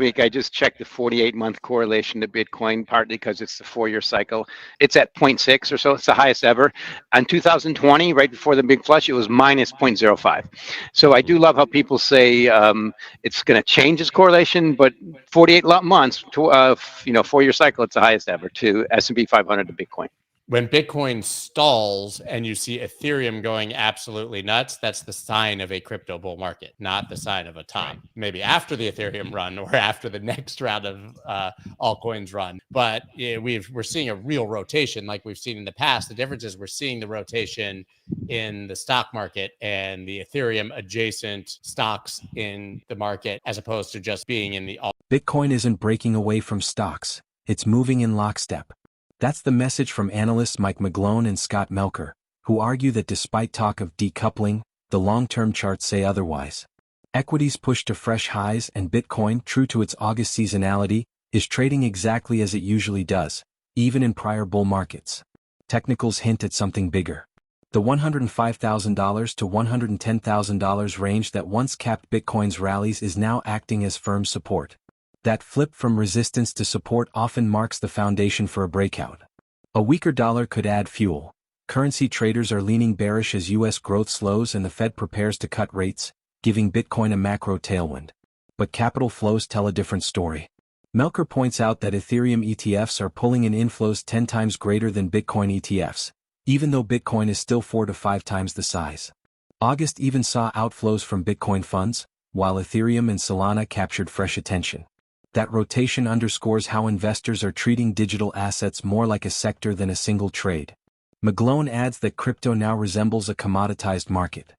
week. I just checked the 48-month correlation to Bitcoin, partly because it's the 4-year cycle. It's at 0.6 or so. It's the highest ever. In 2020, right before the big flush, it was minus 0.05. So I do love how people say it's going to change its correlation, but 48 months to 4-year cycle, it's the highest ever to S&P 500 to Bitcoin. When Bitcoin stalls and you see Ethereum going absolutely nuts, that's the sign of a crypto bull market, not the sign of a top. Maybe after the Ethereum run or after the next round of altcoins run. But yeah, we're seeing a real rotation like we've seen in the past. The difference is we're seeing the rotation in the stock market and the Ethereum adjacent stocks in the market, as opposed to just being in the alt. Bitcoin isn't breaking away from stocks. It's moving in lockstep. That's the message from analysts McGlone and Melker, who argue that despite talk of decoupling, the long-term charts say otherwise. Equities push to fresh highs and Bitcoin, true to its August seasonality, is trading exactly as it usually does, even in prior bull markets. Technicals hint at something bigger. The $105,000 to $110,000 range that once capped Bitcoin's rallies is now acting as firm support. That flip from resistance to support often marks the foundation for a breakout. A weaker dollar could add fuel. Currency traders are leaning bearish as U.S. growth slows and the Fed prepares to cut rates, giving Bitcoin a macro tailwind. But capital flows tell a different story. Melker points out that Ethereum ETFs are pulling in inflows 10 times greater than Bitcoin ETFs, even though Bitcoin is still 4 to 5 times the size. August even saw outflows from Bitcoin funds, while Ethereum and Solana captured fresh attention. That rotation underscores how investors are treating digital assets more like a sector than a single trade. McGlone adds that crypto now resembles a commoditized market.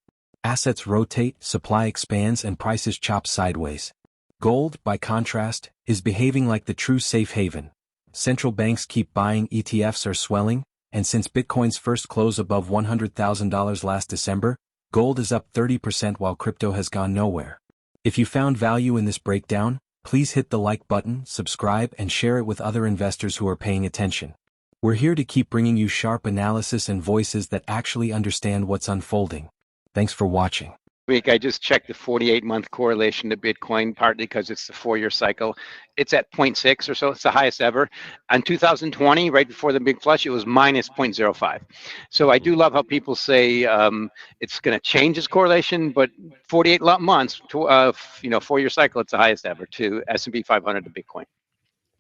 Assets rotate, supply expands, and prices chop sideways. Gold, by contrast, is behaving like the true safe haven. Central banks keep buying, ETFs are swelling, and since Bitcoin's first close above $100,000 last December, gold is up 30% while crypto has gone nowhere. If you found value in this breakdown, please hit the like button, subscribe, and share it with other investors who are paying attention. We're here to keep bringing you sharp analysis and voices that actually understand what's unfolding. Thanks for watching. Week, I just checked the 48-month correlation to Bitcoin, partly because it's the 4-year cycle. It's at 0.6 or so. It's the highest ever. In 2020, right before the big flush, it was minus 0.05. So I do love how people say it's going to change its correlation, but 48 months to 4-year cycle, it's the highest ever to S&P 500 to Bitcoin.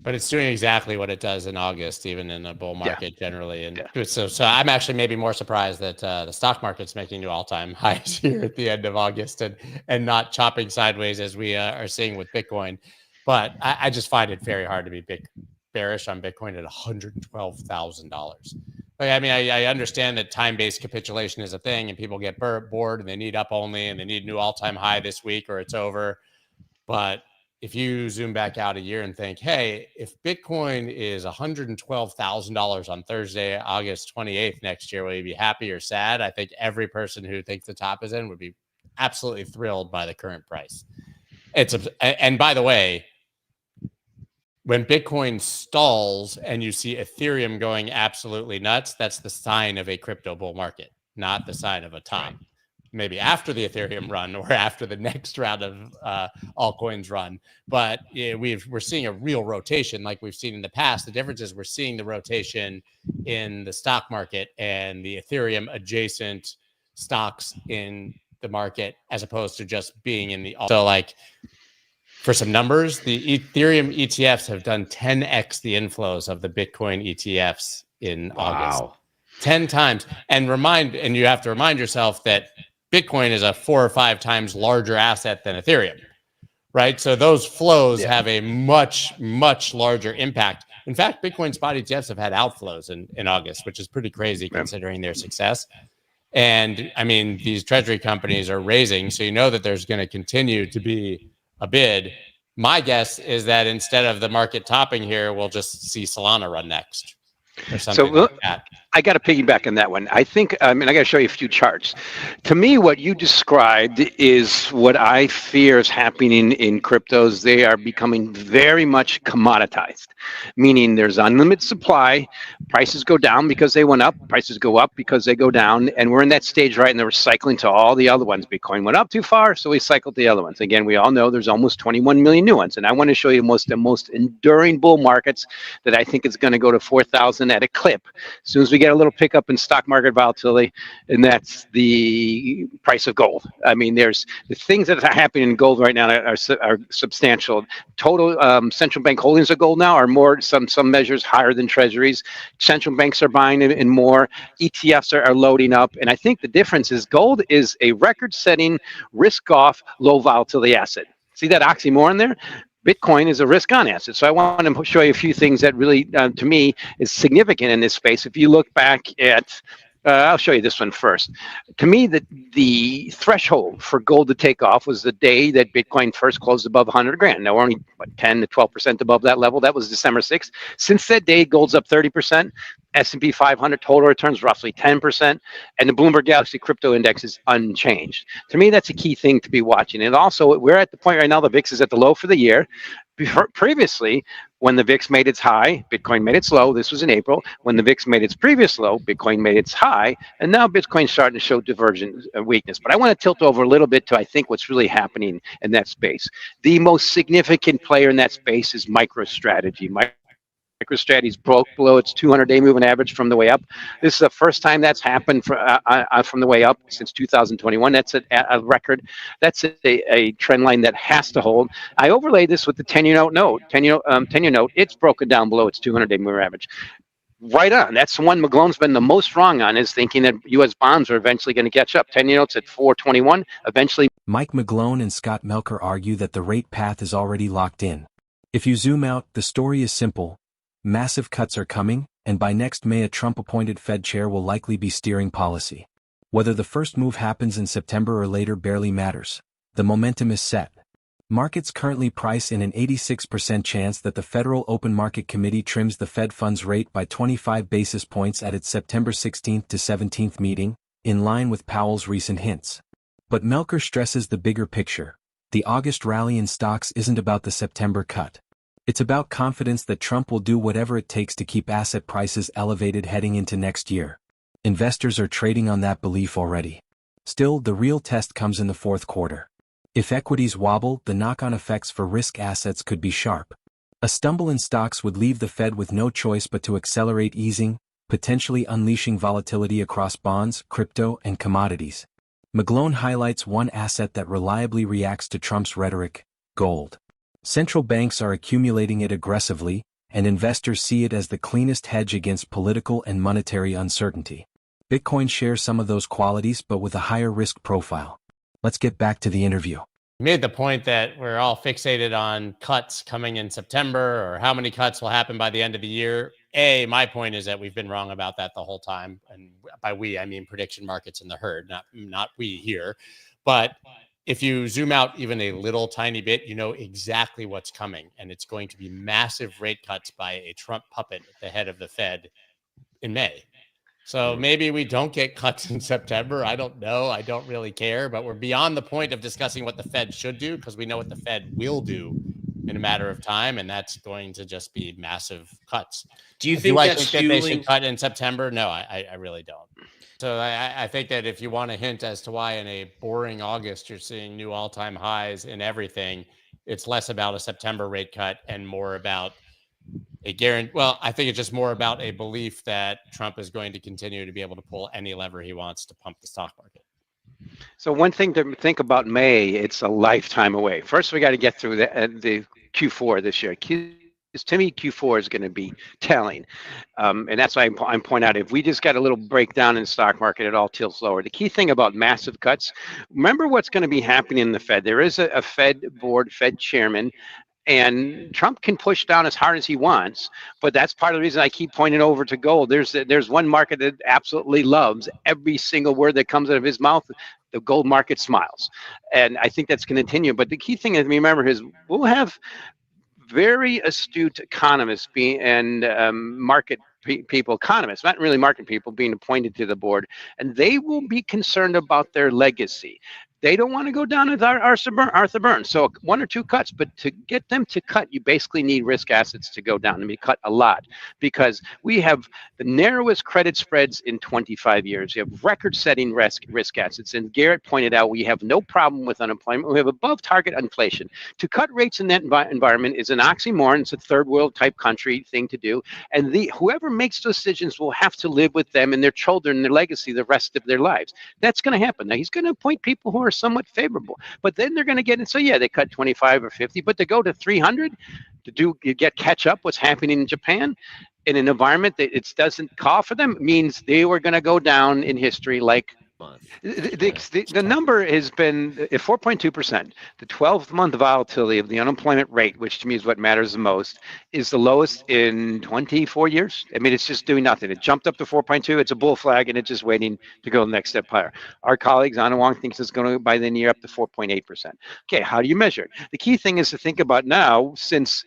But it's doing exactly what it does in August, even in a bull market generally. And so I'm actually maybe more surprised that the stock market's making new all-time highs here at the end of August and not chopping sideways as we are seeing with Bitcoin. But I just find it very hard to be bearish on Bitcoin at $112,000. I mean, I understand that time-based capitulation is a thing and people get bored and they need up only and they need a new all-time high this week or it's over. But if you zoom back out a year and think, hey, if Bitcoin is $112,000 on Thursday, August 28th next year, will you be happy or sad? I think every person who thinks the top is in would be absolutely thrilled by the current price. And by the way, when Bitcoin stalls and you see Ethereum going absolutely nuts, that's the sign of a crypto bull market, not the sign of a top. Maybe after the Ethereum run or after the next round of altcoins run. But yeah, we're seeing a real rotation like we've seen in the past. The difference is we're seeing the rotation in the stock market and the Ethereum adjacent stocks in the market, as opposed to just being in the alt. So like for some numbers, the Ethereum ETFs have done 10x the inflows of the Bitcoin ETFs in August. 10 times. And you have to remind yourself that Bitcoin is a 4 or 5 times larger asset than Ethereum, right? So those flows have a much, much larger impact. In fact, Bitcoin spot ETFs have had outflows in August, which is pretty crazy considering their success. And I mean, these treasury companies are raising, so you know that there's going to continue to be a bid. My guess is that instead of the market topping here, we'll just see Solana run next or something like that. I got to piggyback on that one. I think, and I got to show you a few charts. To me, what you described is what I fear is happening in cryptos. They are becoming very much commoditized, meaning there's unlimited supply. Prices go down because they went up. Prices go up because they go down. And we're in that stage right now. We're cycling to all the other ones. Bitcoin went up too far, so we cycled the other ones. Again, we all know there's almost 21 million new ones. And I want to show you the most enduring bull markets that I think is going to go to 4,000 at a clip. As soon as we get a little pickup in stock market volatility, and that's the price of gold. I mean, there's the things that are happening in gold right now are substantial. Total central bank holdings of gold now are more, some measures higher than treasuries. Central banks are buying it and more. ETFs are loading up. And I think the difference is gold is a record-setting, risk-off, low volatility asset. See that oxymoron there? Bitcoin is a risk-on asset. So I want to show you a few things that really, to me, is significant in this space. If you look back at, I'll show you this one first. To me, the threshold for gold to take off was the day that Bitcoin first closed above 100 grand. Now we're only 10 to 12% above that level. That was December 6th. Since that day, gold's up 30%. S&P 500 total returns roughly 10%, and the Bloomberg Galaxy Crypto Index is unchanged. To me, that's a key thing to be watching. And also, we're at the point right now, the VIX is at the low for the year. Previously, when the VIX made its high, Bitcoin made its low. This was in April. When the VIX made its previous low, Bitcoin made its high. And now Bitcoin's starting to show divergent weakness. But I want to tilt over a little bit to, I think, what's really happening in that space. The most significant player in that space is MicroStrategy. MicroStrategy's broke below its 200-day moving average from the way up. This is the first time that's happened from the way up since 2021. That's a record. That's a trend line that has to hold. I overlay this with the 10-year note. 10-year note. It's broken down below its 200-day moving average. Right on. That's the one McGlone's been the most wrong on, is thinking that U.S. bonds are eventually going to catch up. 10-year notes at 421. Eventually. Mike McGlone and Scott Melker argue that the rate path is already locked in. If you zoom out, the story is simple. Massive cuts are coming, and by next May a Trump-appointed Fed chair will likely be steering policy. Whether the first move happens in September or later barely matters. The momentum is set. Markets currently price in an 86% chance that the Federal Open Market Committee trims the Fed funds rate by 25 basis points at its September 16th to 17th meeting, in line with Powell's recent hints. But Melker stresses the bigger picture. The August rally in stocks isn't about the September cut. It's about confidence that Trump will do whatever it takes to keep asset prices elevated heading into next year. Investors are trading on that belief already. Still, the real test comes in the fourth quarter. If equities wobble, the knock-on effects for risk assets could be sharp. A stumble in stocks would leave the Fed with no choice but to accelerate easing, potentially unleashing volatility across bonds, crypto, and commodities. McGlone highlights one asset that reliably reacts to Trump's rhetoric: gold. Central banks are accumulating it aggressively, and investors see it as the cleanest hedge against political and monetary uncertainty. Bitcoin shares some of those qualities, but with a higher risk profile. Let's get back to the interview. You made the point that we're all fixated on cuts coming in September, or how many cuts will happen by the end of the year. My point is that we've been wrong about that the whole time. And by we, I mean prediction markets and the herd, not we here. But if you zoom out even a little tiny bit, you know exactly what's coming. And it's going to be massive rate cuts by a Trump puppet at the head of the Fed in May. So maybe we don't get cuts in September. I don't know. I don't really care. But we're beyond the point of discussing what the Fed should do, because we know what the Fed will do in a matter of time. And that's going to just be massive cuts. Do you think that they should cut in September? No, I really don't. So I think that if you want a hint as to why in a boring August you're seeing new all-time highs in everything, it's less about a September rate cut and more about a guarantee. Well, I think it's just more about a belief that Trump is going to continue to be able to pull any lever he wants to pump the stock market. So one thing to think about May, it's a lifetime away. First, we got to get through the Q4 this year. To me, Q4 is going to be telling. And that's why I'm pointing out, if we just got a little breakdown in the stock market, it all tilts lower. The key thing about massive cuts, remember what's going to be happening in the Fed. There is a Fed board, Fed chairman, and Trump can push down as hard as he wants, but that's part of the reason I keep pointing over to gold. There's one market that absolutely loves every single word that comes out of his mouth. The gold market smiles. And I think that's going to continue. But the key thing to remember is we'll have very astute economists and market people, economists, not really market people, being appointed to the board, and they will be concerned about their legacy. They don't want to go down with Arthur Burns. So 1 or 2 cuts, but to get them to cut, you basically need risk assets to go down. I mean, cut a lot, because we have the narrowest credit spreads in 25 years. You have record-setting risk assets. And Garrett pointed out we have no problem with unemployment. We have above target inflation. To cut rates in that environment is an oxymoron. It's a third world type country thing to do. And whoever makes those decisions will have to live with them and their children and their legacy the rest of their lives. That's going to happen. Now, he's going to appoint people who are somewhat favorable, but then they're going to get it. So yeah, they cut 25 or 50, but to go to 300 to catch up what's happening in Japan in an environment that it doesn't call for them means they were going to go down in history like the number has been 4.2%. The 12-month volatility of the unemployment rate, which to me is what matters the most, is the lowest in 24 years. I mean, it's just doing nothing. It jumped up to 4.2. It's a bull flag, and it's just waiting to go the next step higher. Our colleagues, Anna Wong, thinks it's going to, by the year, up to 4.8%. Okay, how do you measure it? The key thing is to think about now, since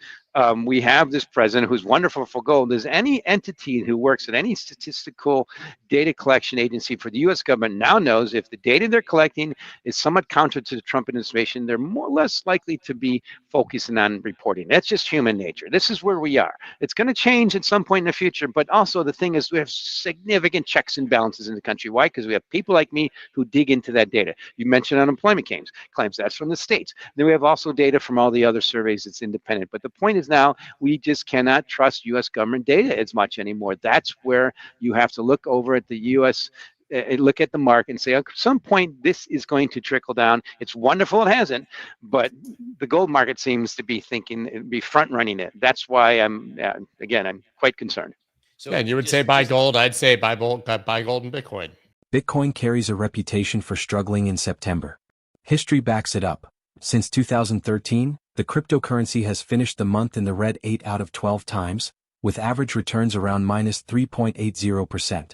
we have this president who's wonderful for gold. There's any entity who works at any statistical data collection agency for the U.S. government now knows if the data they're collecting is somewhat counter to the Trump administration, they're more or less likely to be focusing on reporting. That's just human nature. This is where we are. It's going to change at some point in the future, but also the thing is we have significant checks and balances in the country. Why? Because we have people like me who dig into that data. You mentioned unemployment claims. That's from the states. Then we have also data from all the other surveys that's independent. But the point is now we just cannot trust U.S. government data as much anymore. That's where you have to look over at the U.S., look at the market and say, at some point, this is going to trickle down. It's wonderful it hasn't, but the gold market seems to be front running it. That's why I'm quite concerned. So yeah, and you would say buy gold. I'd say buy gold and Bitcoin. Bitcoin carries a reputation for struggling in September. History backs it up. Since 2013, the cryptocurrency has finished the month in the red 8 out of 12 times, with average returns around minus 3.80%.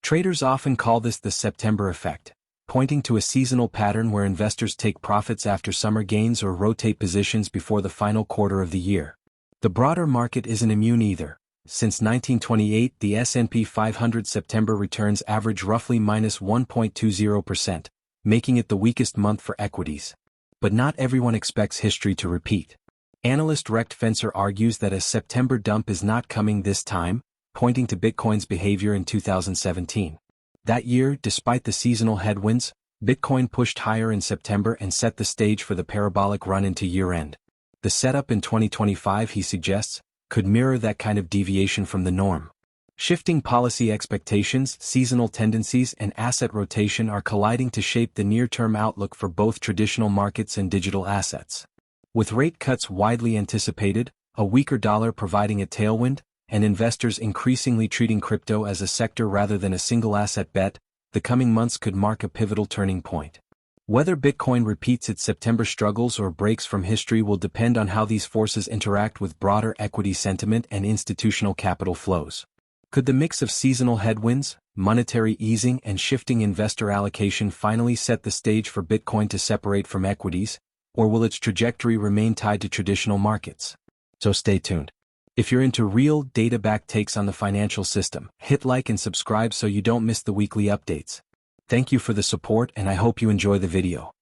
Traders often call this the September effect, pointing to a seasonal pattern where investors take profits after summer gains or rotate positions before the final quarter of the year. The broader market isn't immune either. Since 1928, the S&P 500 September returns average roughly minus 1.20%, making it the weakest month for equities. But not everyone expects history to repeat. Analyst Rect Fencer argues that a September dump is not coming this time, pointing to Bitcoin's behavior in 2017. That year, despite the seasonal headwinds, Bitcoin pushed higher in September and set the stage for the parabolic run into year-end. The setup in 2025, he suggests, could mirror that kind of deviation from the norm. Shifting policy expectations, seasonal tendencies, and asset rotation are colliding to shape the near-term outlook for both traditional markets and digital assets. With rate cuts widely anticipated, a weaker dollar providing a tailwind, and investors increasingly treating crypto as a sector rather than a single asset bet, the coming months could mark a pivotal turning point. Whether Bitcoin repeats its September struggles or breaks from history will depend on how these forces interact with broader equity sentiment and institutional capital flows. Could the mix of seasonal headwinds, monetary easing, and shifting investor allocation finally set the stage for Bitcoin to separate from equities, or will its trajectory remain tied to traditional markets? So stay tuned. If you're into real, data-backed takes on the financial system, hit like and subscribe so you don't miss the weekly updates. Thank you for the support, and I hope you enjoy the video.